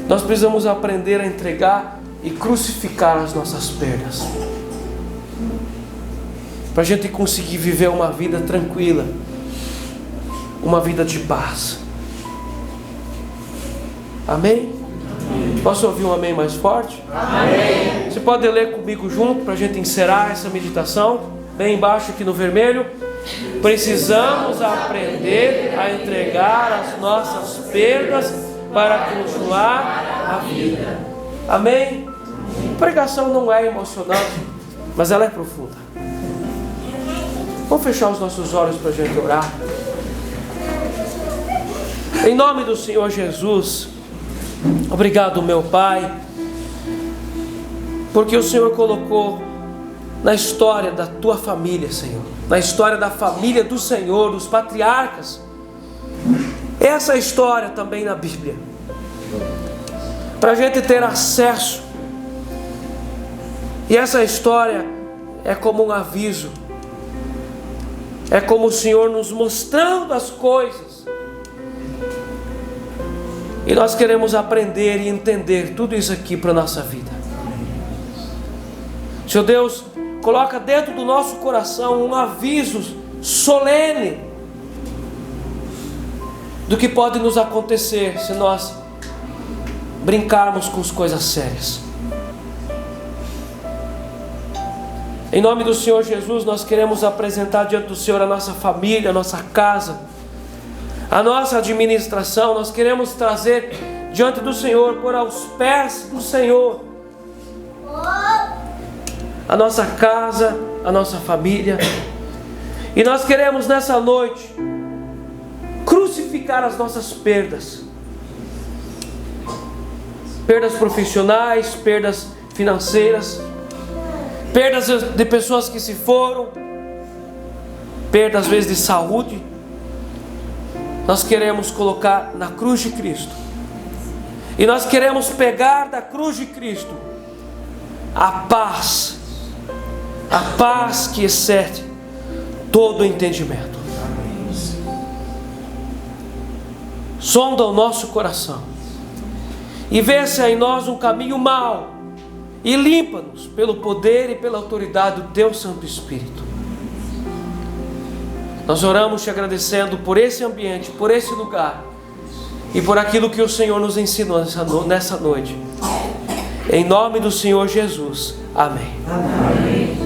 Nós precisamos aprender a entregar e crucificar as nossas perdas, para a gente conseguir viver uma vida tranquila, uma vida de paz. Amém? Posso ouvir um amém mais forte? Amém. Você pode ler comigo junto para a gente encerrar essa meditação? Bem embaixo aqui no vermelho. Precisamos aprender a entregar as nossas perdas para continuar a vida. Amém? A pregação não é emocionante, mas ela é profunda. Vamos fechar os nossos olhos para a gente orar. Em nome do Senhor Jesus, obrigado, meu Pai, porque o Senhor colocou na história da tua família, Senhor, na história da família do Senhor, dos patriarcas, essa história também na Bíblia, para a gente ter acesso. E essa história é como um aviso, é como o Senhor nos mostrando as coisas. E nós queremos aprender e entender tudo isso aqui para a nossa vida. Senhor Deus, coloca dentro do nosso coração um aviso solene do que pode nos acontecer se nós brincarmos com as coisas sérias. Em nome do Senhor Jesus, nós queremos apresentar diante do Senhor a nossa família, a nossa casa, a nossa administração. Nós queremos trazer diante do Senhor, pôr aos pés do Senhor a nossa casa, a nossa família. E nós queremos nessa noite crucificar as nossas perdas. Perdas profissionais, perdas financeiras, perdas de pessoas que se foram, perdas às vezes de saúde. Nós queremos colocar na cruz de Cristo. E nós queremos pegar da cruz de Cristo a paz que excede todo o entendimento. Sonda o nosso coração e vê se há em nós um caminho mau, e limpa-nos pelo poder e pela autoridade do Teu Santo Espírito. Nós oramos te agradecendo por esse ambiente, por esse lugar e por aquilo que o Senhor nos ensinou nessa noite. Em nome do Senhor Jesus. Amém. Amém.